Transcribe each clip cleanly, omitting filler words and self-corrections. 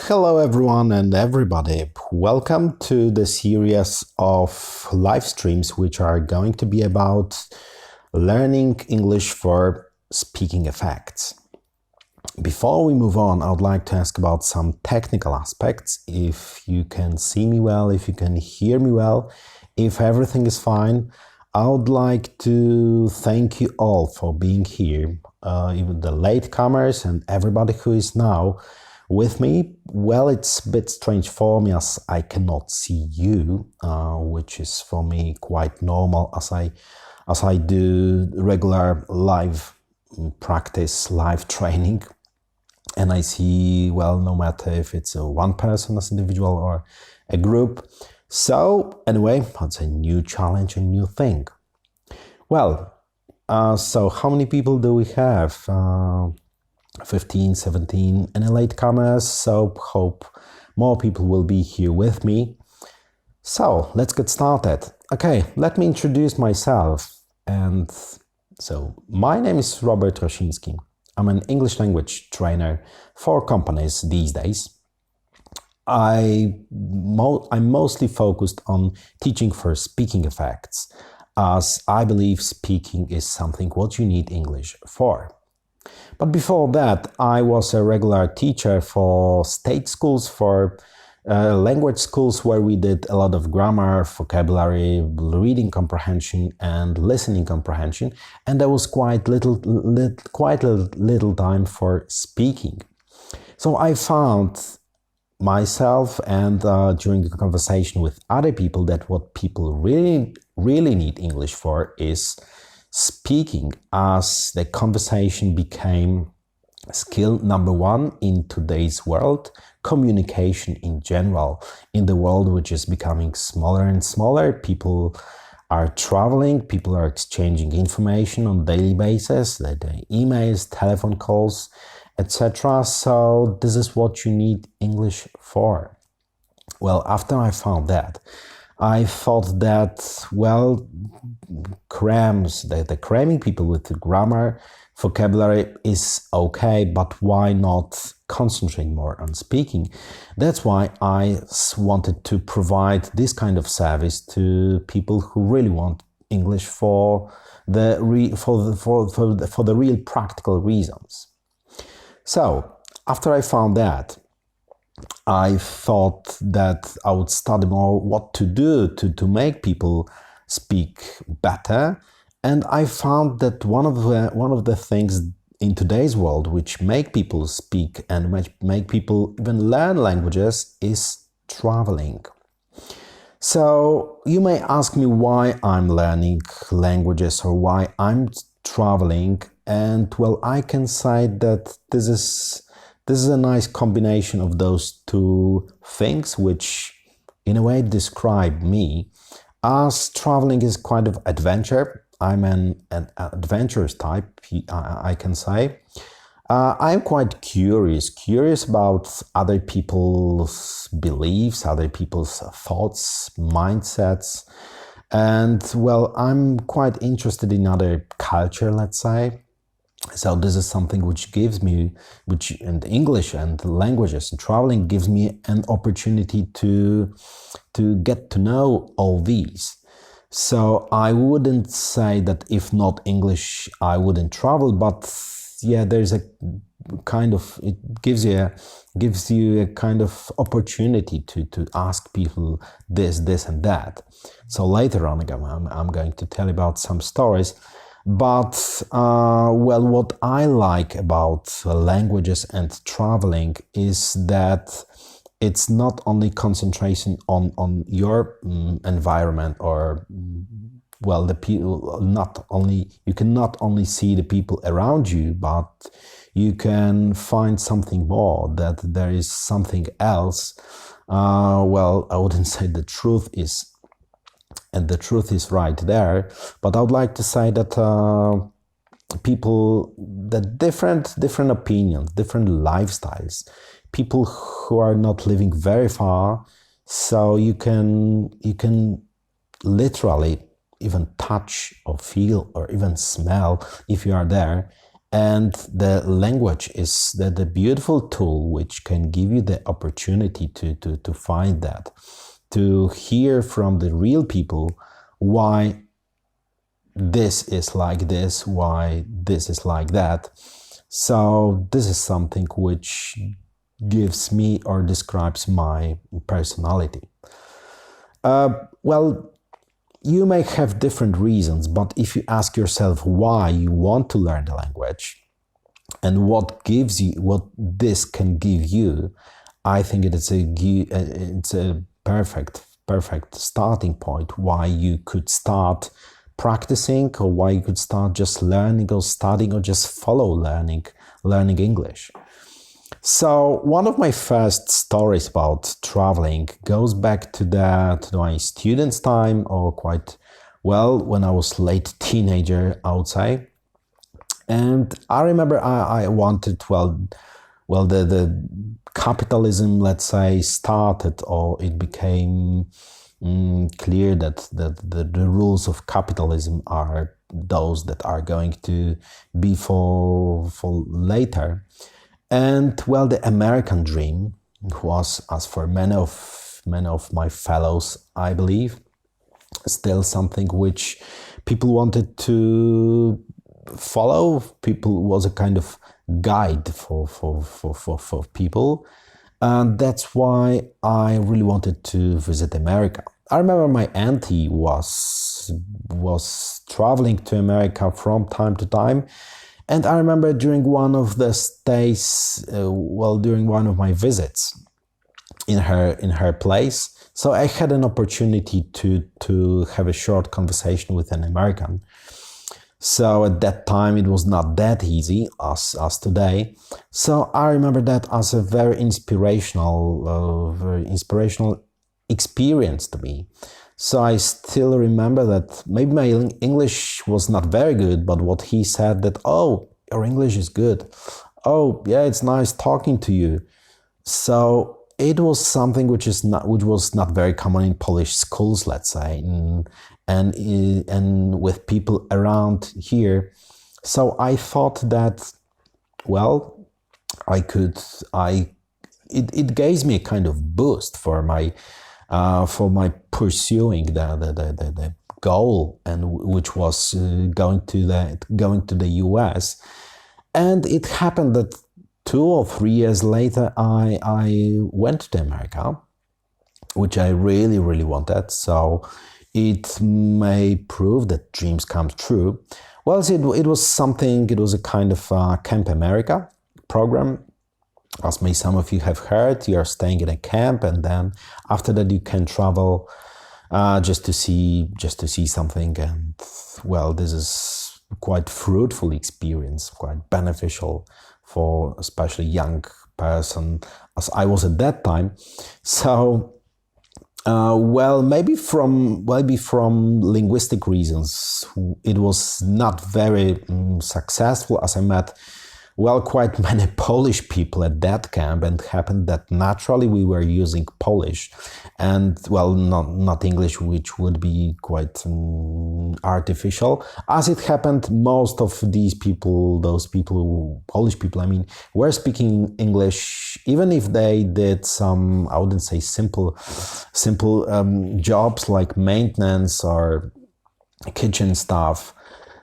Hello everyone and everybody. Welcome to the series of live streams which are going to be about learning English for speaking effects. Before we move on, I would like to ask about some technical aspects. If you can see me well, if you can hear me well, if everything is fine, I would like to thank you all for being here, even the latecomers and everybody who is now with me. Well, it's a bit strange for me as I cannot see you, which is for me quite normal as I do regular live practice, live training, and I see, well, no matter if it's a one person as individual or a group. So anyway, it's a new challenge, a new thing. Well, so how many people do we have? 15, 17, any latecomers, so hope more people will be here with me. So let's get started. Okay, let me introduce myself. And so my name is Robert Rosiński. I'm an English language trainer for companies these days. I'm mostly focused on teaching for speaking effects, as I believe speaking is something what you need English for. But before that, I was a regular teacher for state schools, for language schools, where we did a lot of grammar, vocabulary, reading comprehension, and listening comprehension, and there was quite little time for speaking. So I found myself, and during the conversation with other people, that what people really need English for is speaking, as the conversation became skill number one in today's world, communication in general, in the world which is becoming smaller and smaller. People are traveling, people are exchanging information on a daily basis, the emails, telephone calls, etc. So this is what you need English for. Well, after I found that, I thought that, well, the cramming people with the grammar, vocabulary is okay, but why not concentrate more on speaking? That's why I wanted to provide this kind of service to people who really want English for the real practical reasons. So after I found that, I thought that I would study more what to do to make people speak better, and I found that one of the things in today's world which make people speak and make people even learn languages is traveling. So you may ask me why I'm learning languages or why I'm traveling, and well, I can say that this is a nice combination of those two things, which in a way describe me, as traveling is kind of adventure. I'm an adventurous type, I can say. I'm quite curious about other people's beliefs, other people's thoughts, mindsets, and well, I'm quite interested in other culture, let's say. So this is something which gives me, and English and languages and traveling gives me an opportunity to get to know all these. So I wouldn't say that if not English, I wouldn't travel, but yeah, there's a kind of, it gives you a kind of opportunity to ask people this and that. So later on, I'm going to tell you about some stories. But, well, what I like about languages and traveling is that it's not only concentration on your environment, or, well, the people, you can not only see the people around you, but you can find something more, that there is something else. Well, I wouldn't say the truth is, and the truth is right there, but I would like to say that people, that different opinions, different lifestyles, people who are not living very far, so you can literally even touch or feel or even smell if you are there, And the language is the beautiful tool which can give you the opportunity to find that, to hear from the real people why this is like this, why this is like that. So this is something which gives me or describes my personality. Well, you may have different reasons, but if you ask yourself why you want to learn the language and what gives you, what this can give you, I think it's a perfect starting point why you could start practicing, or why you could start just learning or studying or just follow learning English. So one of my first stories about traveling goes back to my student's time, or quite well when I was late teenager, I would say. And I remember I wanted, the capitalism, let's say, started, or it became clear that the rules of capitalism are those that are going to be for later. And well, the American dream was, as for many of my fellows, I believe, still something which people wanted to follow. People was a kind of guide for people. And that's why I really wanted to visit America. I remember my auntie was traveling to America from time to time. And I remember during one of the stays, during one of my visits in her place, so I had an opportunity to have a short conversation with an American. So at that time, it was not that easy as today. So I remember that as a very inspirational experience to me. So I still remember that maybe my English was not very good, but what he said that, oh, your English is good. Oh, yeah, it's nice talking to you. So it was something which was not very common in Polish schools, let's say, and with people around here. So I thought that, well, it gave me a kind of boost for my pursuing the goal, and which was going to the US. And it happened that 2 or 3 years later, I went to America, which I really, really wanted. So it may prove that dreams come true. Well, it was a kind of Camp America program. As may some of you have heard, you are staying in a camp, and then after that you can travel just to see something. And well, this is quite fruitful experience, quite beneficial for especially young person, as I was at that time. So, maybe from linguistic reasons, it was not very successful, as I met quite many Polish people at that camp, and it happened that naturally we were using Polish and, not English, which would be quite artificial. As it happened, most of these people, Polish people, I mean, were speaking English, even if they did some, I wouldn't say simple jobs like maintenance or kitchen stuff.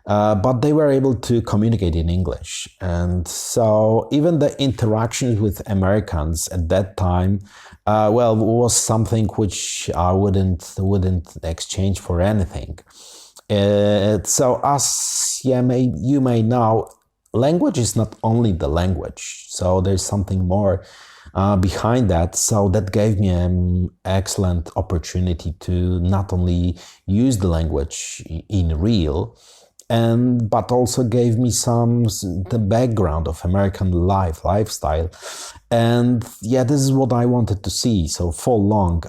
But they were able to communicate in English. And so even the interactions with Americans at that time, was something which I wouldn't exchange for anything. So as you may know, language is not only the language. So there's something more behind that. So that gave me an excellent opportunity to not only use the language in real, but also gave me the background of American lifestyle. And this is what I wanted to see. So for long,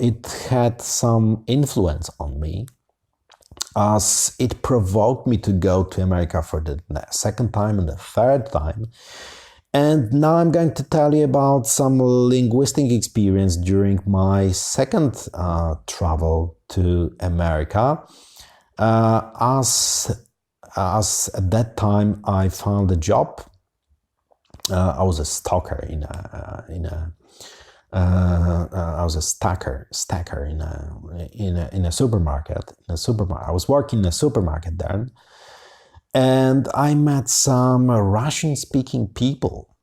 it had some influence on me, as it provoked me to go to America for the second time and the third time. And now I'm going to tell you about some linguistic experience during my second travel to America. As as at that time I found a job. I was a stacker I was a stacker in a supermarket. I was working in a supermarket then, and I met some Russian-speaking people.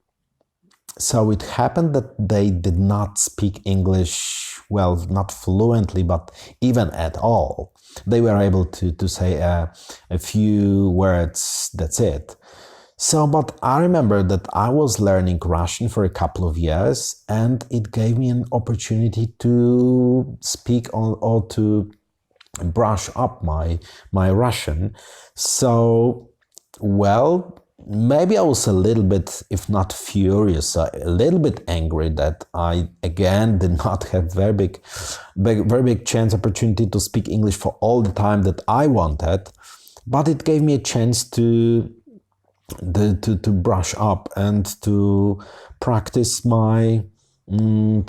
So it happened that they did not speak English, well, not fluently, but even at all. They were able to say a few words, that's it. So, but I remember that I was learning Russian for a couple of years, and it gave me an opportunity to speak or to brush up my Russian. So, well, maybe I was a little bit, if not furious, a little bit angry that I again did not have very big chance opportunity to speak English for all the time that I wanted, but it gave me a chance to brush up and to practice to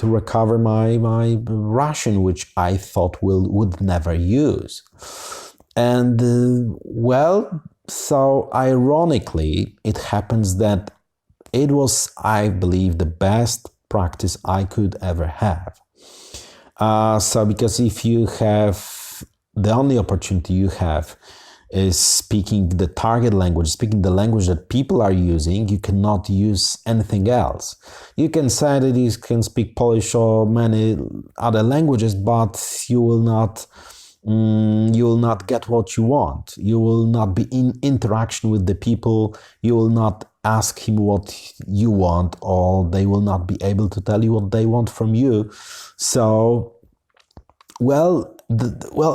recover my Russian, which I thought would never use. And well, so ironically, it happens that it was, I believe, the best practice I could ever have. So because if you have, the only opportunity you have is speaking the target language, speaking the language that people are using, you cannot use anything else. You can say that you can speak Polish or many other languages, but you will not get what you want. You will not be in interaction with the people. You will not ask him what you want, or they will not be able to tell you what they want from you. So, well,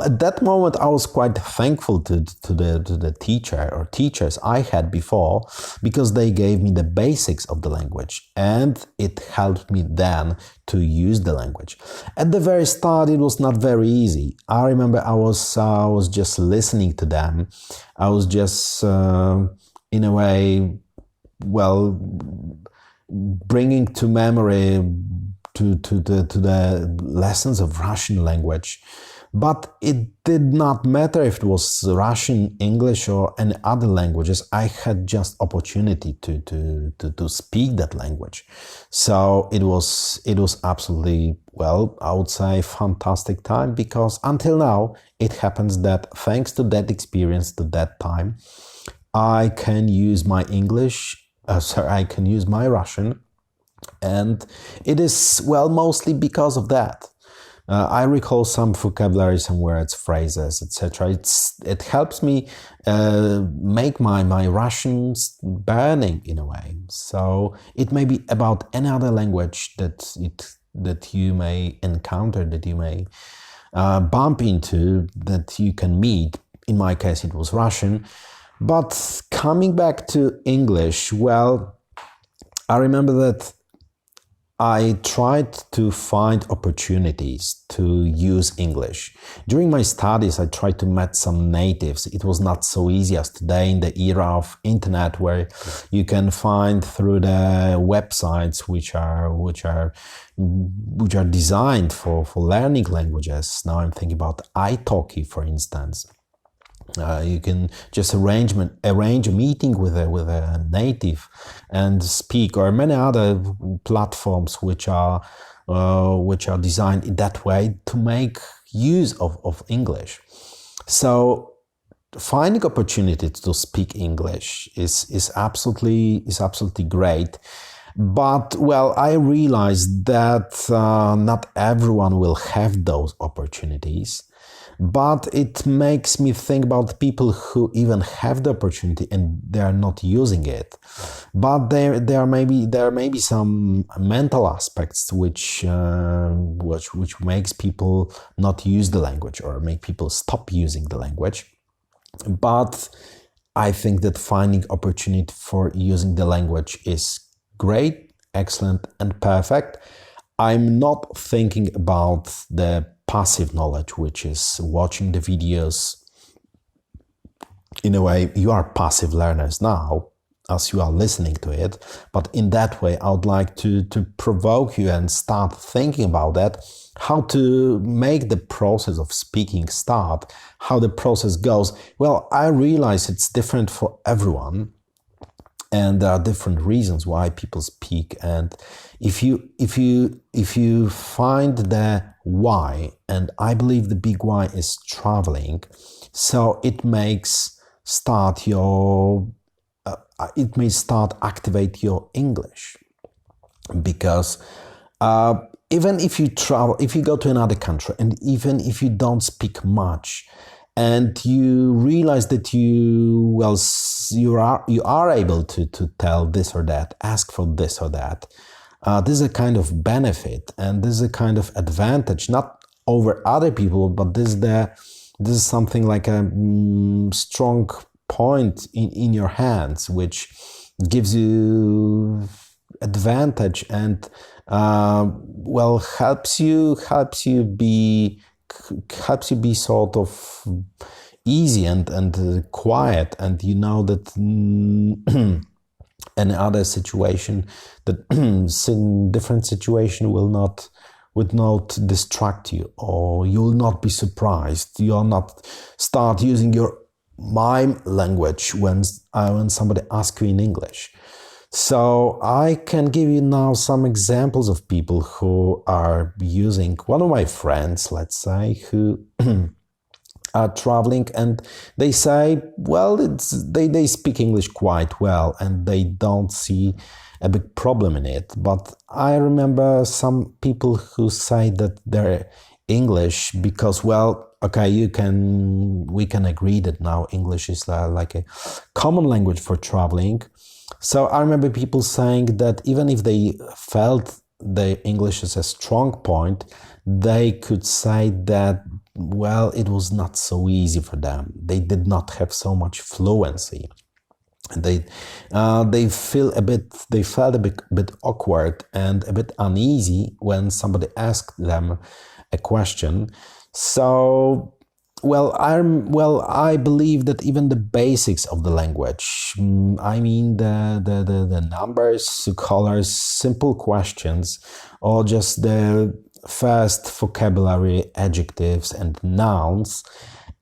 at that moment, I was quite thankful to the teacher or teachers I had before, because they gave me the basics of the language, and it helped me then to use the language. At the very start, it was not very easy. I remember I was just listening to them. I was just in a way, well, bringing to memory to the lessons of Russian language. But it did not matter if it was Russian, English, or any other languages. I had just opportunity to speak that language. So it was absolutely, well, I would say fantastic time, because until now it happens that thanks to that experience, to that time, I can use my I can use my Russian, and it is, well, mostly because of that. I recall some vocabulary, some words, phrases, etc. It helps me make my Russians burning in a way. So it may be about any other language that you may encounter, that you may bump into, that you can meet. In my case, it was Russian. But coming back to English, well, I remember that I tried to find opportunities to use English. During my studies, I tried to meet some natives. It was not so easy as today in the era of internet, where you can find through the websites which are designed for learning languages. Now I'm thinking about italki, for instance. You can just arrange a meeting with a native and speak, or many other platforms which are designed in that way to make use of English. So finding opportunities to speak English is absolutely great. But, well, I realized that not everyone will have those opportunities. But it makes me think about people who even have the opportunity and they are not using it. But there may be some mental aspects which makes people not use the language, or make people stop using the language. But I think that finding opportunity for using the language is great, excellent, and perfect. I'm not thinking about the passive knowledge, which is watching the videos. In a way, you are passive learners now. as you are listening to it. But in that way, I would like to provoke you and start thinking about that, how to make the process of speaking start, how the process goes. Well, I realize it's different for everyone, and there are different reasons why people speak. And if you find the why, and I believe the big why is traveling, so it makes start your it may start activate your English, because even if you travel, if you go to another country, and even if you don't speak much, and you realize that you are able to tell this or that, ask for this or that, this is a kind of benefit, and this is a kind of advantage, not over other people, but this is something like a strong point in your hands, which gives you advantage and helps you be sort of easy and quiet, and you know that any other situation, that different situation would not distract you, or you will not be surprised. You will not start using your mime language when somebody asks you in English. So I can give you now some examples of people who are using, one of my friends, let's say, who are traveling, and they say, well, they speak English quite well and they don't see a big problem in it. But I remember some people who say that they're English because, well, okay, we can agree that now English is like a common language for traveling. So I remember people saying that even if they felt the English is a strong point, they could say that, well, it was not so easy for them. They did not have so much fluency. They felt a bit awkward and a bit uneasy when somebody asked them a question. So, I believe that even the basics of the language, I mean the numbers, colors, simple questions, or just the first vocabulary, adjectives and nouns,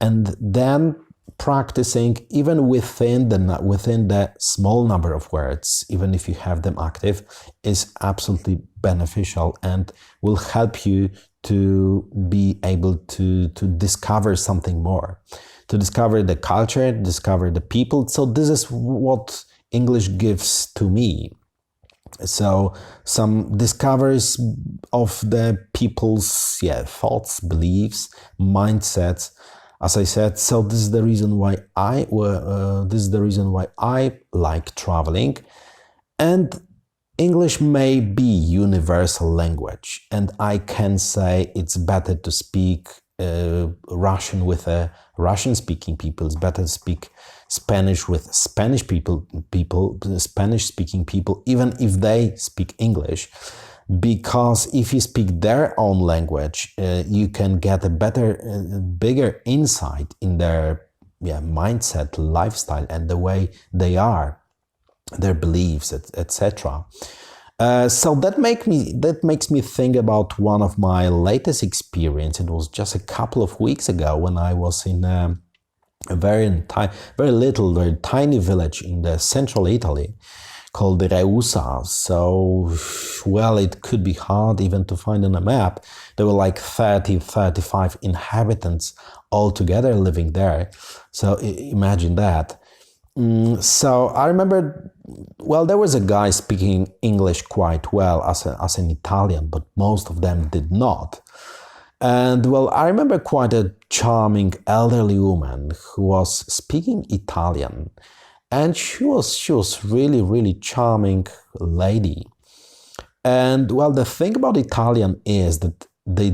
and then practicing even within the small number of words, even if you have them active, is absolutely beneficial and will help you to be able to discover something more, to discover the culture, discover the people. So this is what English gives to me. So some discoveries of the people's thoughts, beliefs, mindsets, as I said. So this is the reason why I like traveling. And English may be universal language, and I can say it's better to speak Russian with a Russian-speaking people. It's better to speak Spanish with Spanish-speaking people, even if they speak English. Because if you speak their own language, you can get a bigger insight in their mindset, lifestyle, and the way they are, their beliefs, etc. So that makes me think about one of my latest experience. It was just a couple of weeks ago when I was in a very tiny village in the central Italy called Reusa. So, it could be hard even to find on a map. There were like 35 inhabitants altogether living there. So imagine that. So I remember, there was a guy speaking English quite well as an Italian, but most of them did not. And I remember quite a charming elderly woman who was speaking Italian, and she was really, really charming lady. And the thing about Italian is that they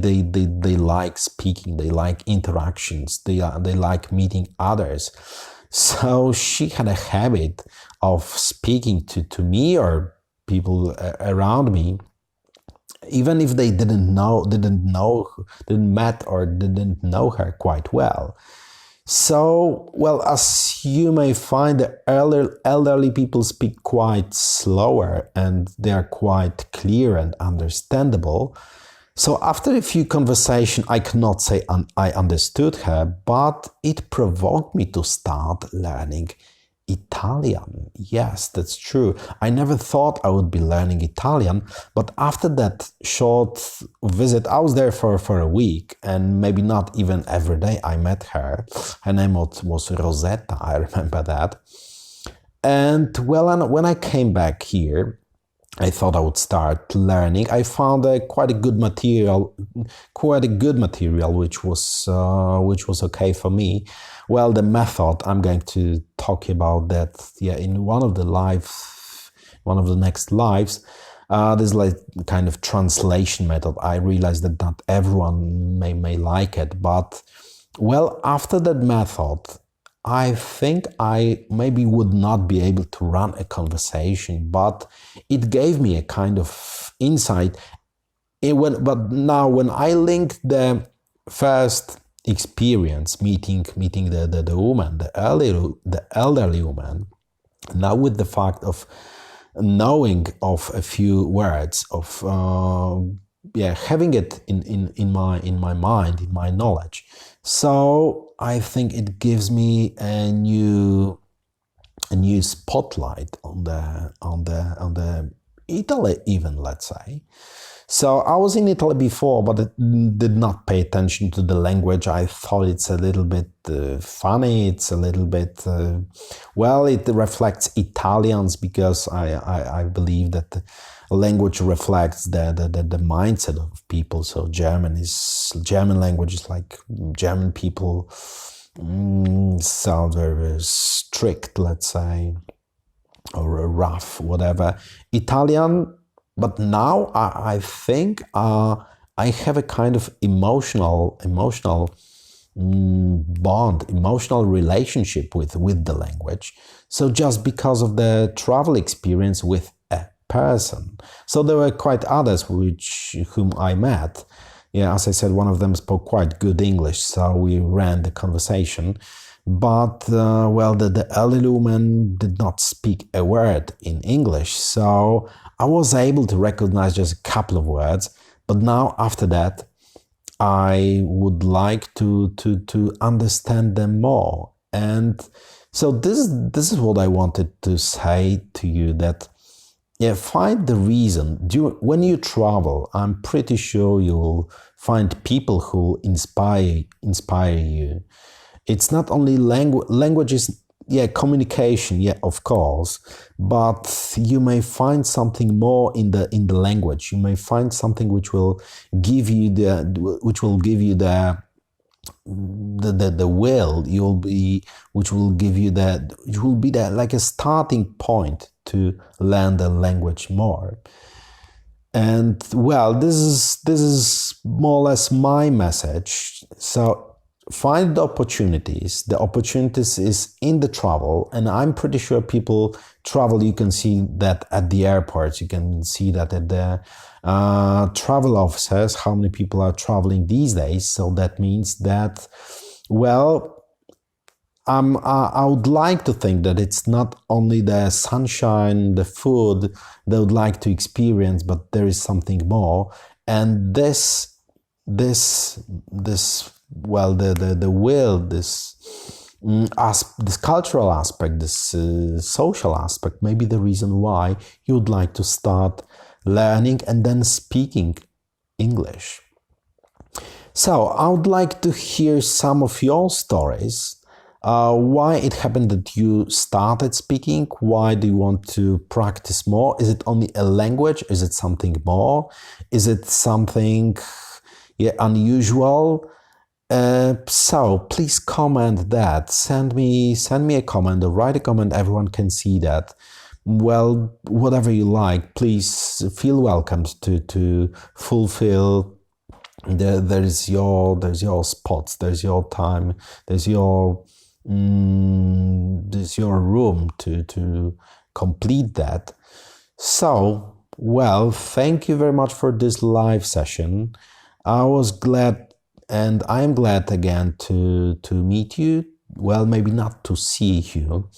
like speaking, they like interactions, they like meeting others. So she had a habit of speaking to me or people around me, even if they didn't met or didn't know her quite well. So, well, as you may find, the elderly people speak quite slower and they are quite clear and understandable. So after a few conversations, I cannot say I understood her, but it provoked me to start learning Italian. Yes, that's true. I never thought I would be learning Italian, but after that short visit, I was there for a week, and maybe not even every day I met her. Her name was Rosetta, I remember that. And well, and when I came back here, I thought I would start learning. I found quite a good material, which was okay for me. Well, the method, I'm going to talk about that. Yeah, in one of the next lives. There's like kind of translation method. I realize that not everyone may like it, but well, after that method, I think I maybe would not be able to run a conversation, but it gave me a kind of insight. But now when I link the first experience meeting the woman, the elderly woman, now with the fact of knowing of a few words, of having it in my mind, in my knowledge. So I think it gives me a new spotlight on the Italy, even, let's say. So I was in Italy before, but I did not pay attention to the language. I thought it's a little bit funny. It's a little bit, it reflects Italians, because I believe that the language reflects the mindset of people. So German language is like German people sound very, very strict, let's say, or rough, whatever. Italian. But now I think I have a kind of emotional bond, emotional relationship with the language. So just because of the travel experience with a person. So there were quite others whom I met. Yeah, as I said, one of them spoke quite good English, so we ran the conversation. But, the elderly woman did not speak a word in English, so I was able to recognize just a couple of words. But now, after that, I would like to understand them more. And so this is what I wanted to say to you, that find the reason. When you travel, I'm pretty sure you'll find people who inspire you. It's not only language is, communication, of course, but you may find something more in the language. You may find something which will give you the will. Which will be like a starting point to learn the language more. And this is more or less my message. So find the opportunities. The opportunities is in the travel, and I'm pretty sure people travel. You can see that at the airports. You can see that at the travel offices, how many people are traveling these days. So that means that, I would like to think that it's not only the sunshine, the food they would like to experience, but there is something more. And this cultural aspect, this social aspect, may be the reason why you would like to start learning and then speaking English. So I would like to hear some of your stories. Why it happened that you started speaking? Why do you want to practice more? Is it only a language? Is it something more? Is it something unusual? So please comment that. Send me a comment or write a comment. Everyone can see that. Whatever you like, please feel welcome to fulfill. There's your spots. There's your time. There's your room to complete that. So, thank you very much for this live session. I was glad, and I am glad again to meet you, well, maybe not to see you,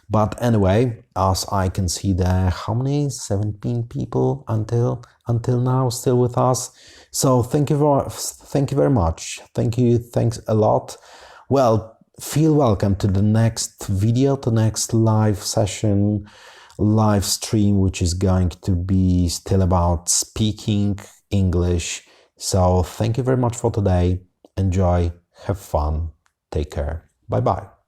but anyway, as I can see there, how many? 17 people until now still with us. So thank you very much. Thanks a lot. Well, feel welcome to the next video, the next live session, live stream, which is going to be still about speaking English. So thank you very much for today. Enjoy, have fun, take care. Bye-bye.